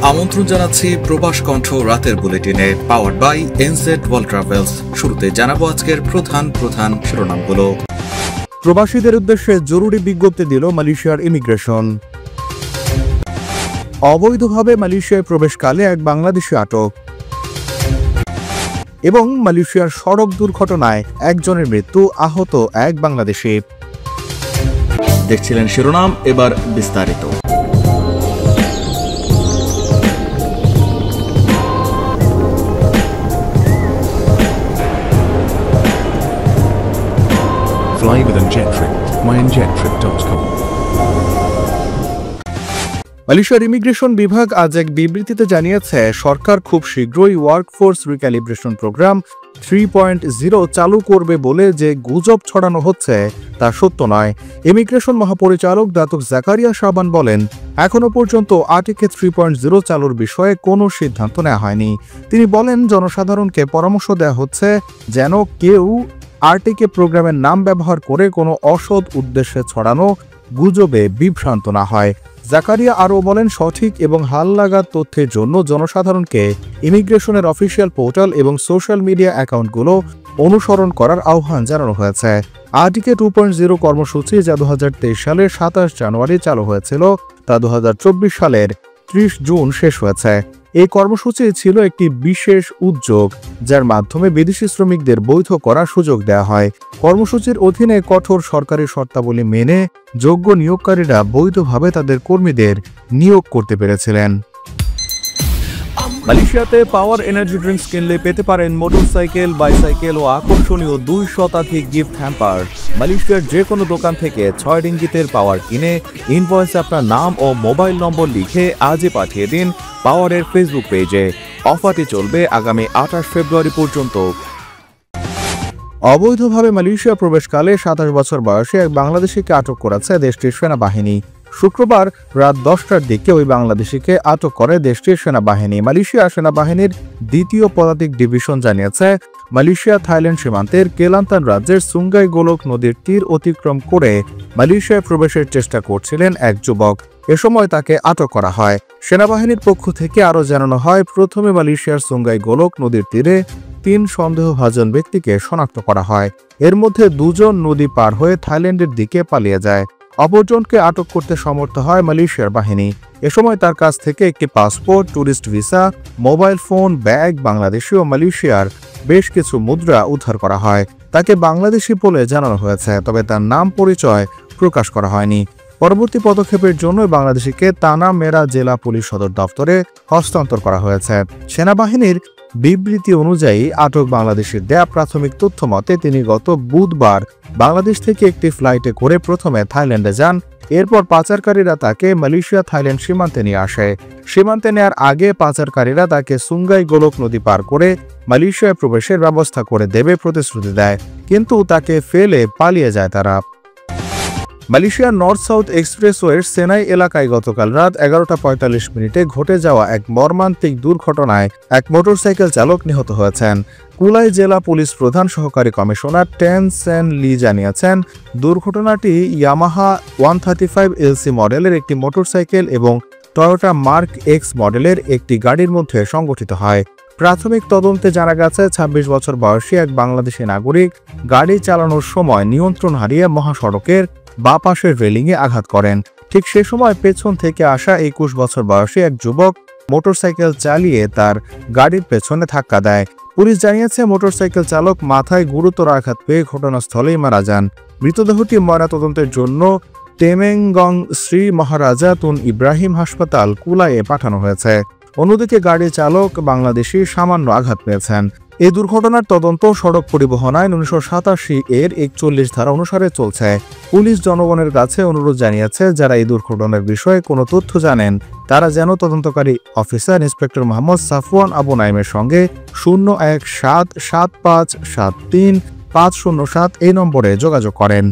আমন্ত্রণ জানাচ্ছি প্রবাস কণ্ঠ রাতের বুলেটিনে, powered by NZ world travels. শুরুতে জানাবো আজকের প্রধান শিরোনামগুলো। প্রবাসীদের উদ্দেশ্যে জরুরি বিজ্ঞপ্তি দিল মালয়েশিয়ার ইমিগ্রেশন। অবৈধভাবে মালয়েশিয়ায় প্রবেশকালে এক বাংলাদেশি আটক। এবং মালয়েশিয়ার সড়ক দুর্ঘটনায় একজনের মৃত্যু, আহত এক বাংলাদেশি। দেখছিলেন শিরোনাম, এবার বিস্তারিত। Fly with Jettrip, myjettrip.com। মালয়েশিয়ার ইমিগ্রেশন বিভাগ আজ এক বিবৃতিতে জানিয়েছে, সরকার খুব শীঘ্রই ওয়ার্কফোর্স রিক্যালিব্রেশন প্রোগ্রাম 3.0 চালু করবে বলে যে গুজব ছড়ানো হচ্ছে তা সত্য নয়। ইমিগ্রেশন মহাপরিচালক দাতুক জাকারিয়া শাবান বলেন, এখনো পর্যন্ত আরটিকে 3.0 চালুর বিষয়ে কোনো সিদ্ধান্ত নেওয়া হয়নি। তিনি বলেন, জনসাধারণকে পরামর্শ দেওয়া হচ্ছে যেন কেউ আরটিকে প্রোগ্রামের নাম ব্যবহার করে কোনো অসৎ উদ্দেশ্যে ছড়ানো গুজবে বিভ্রান্ত না হয়। জাকারিয়া আরও বলেন, সঠিক এবং হালনাগাদ তথ্যের জন্য জনসাধারণকে ইমিগ্রেশনের অফিসিয়াল পোর্টাল এবং সোশ্যাল মিডিয়া অ্যাকাউন্টগুলো অনুসরণ করার আহ্বান জানানো হয়েছে। আরটিকে 2.0 কর্মসূচি, যা 2023 সালের 27 জানুয়ারি চালু হয়েছিল, তা 2024 সালের 30 জুন শেষ হয়েছে। এই কর্মসূচি ছিল একটি বিশেষ উদ্যোগ যার মাধ্যমে বিদেশি শ্রমিকদের বৈধ করার সুযোগ দেওয়া হয়। কর্মসূচির অধীনে কঠোর সরকারি শর্তাবলী মেনে যোগ্য নিয়োগকারীরা বৈধভাবে তাদের কর্মীদের নিয়োগ করতে পেরেছিলেন। মালয়েশিয়াতে পাওয়ার এনার্জি ড্রিঙ্কস কিনলে পেতে পারেন মোটরসাইকেল, বাইসাইকেল ও আকর্ষণীয় 2 শতাধিক গিফট হ্যাম্পার। মালয়েশিয়ার যে কোনো দোকান থেকে 6 রিঙ্গিতের পাওয়ার কিনে ইনভয়েসে আপনার নাম ও মোবাইল নম্বর লিখে আজই পাঠিয়ে দিন পাওয়ারের ফেসবুক পেজে। অফারটি চলবে আগামী 28 ফেব্রুয়ারি পর্যন্ত। অবৈধভাবে মালয়েশিয়া প্রবেশকালে 27 বছর বয়সী এক বাংলাদেশিকে আটক করেছে দেশটির সেনাবাহিনী। শুক্রবার রাত 10টার দিকে ওই বাংলাদেশিকে আটক করে দেশটির সেনাবাহিনী। মালয়েশিয়া সেনাবাহিনীর 2য় পদাতিক ডিভিশন জানিয়েছে, মালয়েশিয়া থাইল্যান্ড সীমান্তের কেলান্তান রাজ্যের সুঙ্গাই গোলক নদীর তীর অতিক্রম করে মালয়েশিয়ায় প্রবেশের চেষ্টা করছিলেন এক যুবক। এ সময় তাকে আটক করা হয়। সেনাবাহিনীর পক্ষ থেকে আরও জানানো হয়, প্রথমে মালয়েশিয়ার সুঙ্গাই গোলক নদীর তীরে 3 সন্দেহভাজন ব্যক্তিকে শনাক্ত করা হয়। এর মধ্যে 2 জন নদী পার হয়ে থাইল্যান্ডের দিকে পালিয়ে যায়। অপরজনকে আটক করতে সমর্থ হয় মালয়েশিয়ার বাহিনী। এ সময় তার কাছ থেকে একটি passport, tourist visa, mobile phone, bag, Bangladeshi ও মালয়েশিয়ার বেশ কিছু মুদ্রা উদ্ধার করা হয়। তাকে বাংলাদেশি বলে জানানো হয়েছে, তবে তার নাম পরিচয় প্রকাশ করা হয়নি। পরবর্তী পদক্ষেপের জন্য বাংলাদেশিকে তানা মেরা জেলা পুলিশ সদর দপ্তরে হস্তান্তর করা হয়েছে। সেনাবাহিনীর বিবৃতি অনুযায়ী আটক বাংলাদেশির দেয়া প্রাথমিক তথ্য মতে তিনি গত বুধবার বাংলাদেশ থেকে একটি ফ্লাইটে করে প্রথমে থাইল্যান্ডে যান। এরপর পাচারকারীরা তাকে মালয়েশিয়া থাইল্যান্ড সীমান্তে নিয়ে আসে। সীমান্তে নেয়ার আগে পাচারকারীরা তাকে সুঙ্গাই গোলক নদী পার করে মালয়েশিয়ায় প্রবেশের ব্যবস্থা করে দেবে প্রতিশ্রুতি দেয়, কিন্তু তাকে ফেলে পালিয়ে যায় তারা। মালয়েশিয়ার নর্থ সাউথ এক্সপ্রেসওয়ের সেনাই এলাকায় গতকাল রাত 11:45 ঘটে যাওয়া এক মর্মান্তিক দুর্ঘটনায় এক মোটরসাইকেল চালক নিহত হয়েছেন। কুলাই জেলা পুলিশ প্রধান সহকারী কমিশনার টেন সেন লি জানিয়েছেন, দুর্ঘটনাটি ইয়ামাহা 135 এলসি মডেলের একটি মোটরসাইকেল এবং টয়োটা মার্ক এক্স মডেলের একটি গাড়ির মধ্যে সংঘটিত হয়। প্রাথমিক তদন্তে জানা গেছে, 26 বছর বয়সী এক বাংলাদেশি নাগরিক গাড়ি চালানোর সময় নিয়ন্ত্রণ হারিয়ে মহাসড়কের বাঁ পাশের রেলিংয়ে আঘাত করেন। ঠিক সে সময় পেছন থেকে আসা 21 বছর বয়সী এক যুবক মোটরসাইকেল চালিয়ে তার গাড়ির পেছনে ধাক্কা দেয়। পুলিশ জানিয়েছে, মোটরসাইকেল চালক মাথায় গুরুতর আঘাত পেয়ে ঘটনাস্থলেই মারা যান। মৃতদেহটি ময়নাতদন্তের জন্য তেমেঙ্গং শ্রী মহারাজা তুন ইব্রাহিম হাসপাতাল কুলাইয়ে পাঠানো হয়েছে। অন্যদিকে গাড়ি চালক বাংলাদেশি সামান্য আঘাত পেয়েছেন। এই দুর্ঘটনার তদন্ত সড়ক পরিবহন আইন 1987 এর 41 ধারা অনুসারে চলছে। পুলিশ জনগণের কাছে অনুরোধ জানিয়েছে, যারা এই দুর্ঘটনার বিষয়ে কোনো তথ্য জানেন তারা যেন তদন্তকারী অফিসার ইন্সপেক্টর মোহাম্মদ সাফওয়ান আবু নাইমের সঙ্গে 0177573507 এই নম্বরে যোগাযোগ করেন।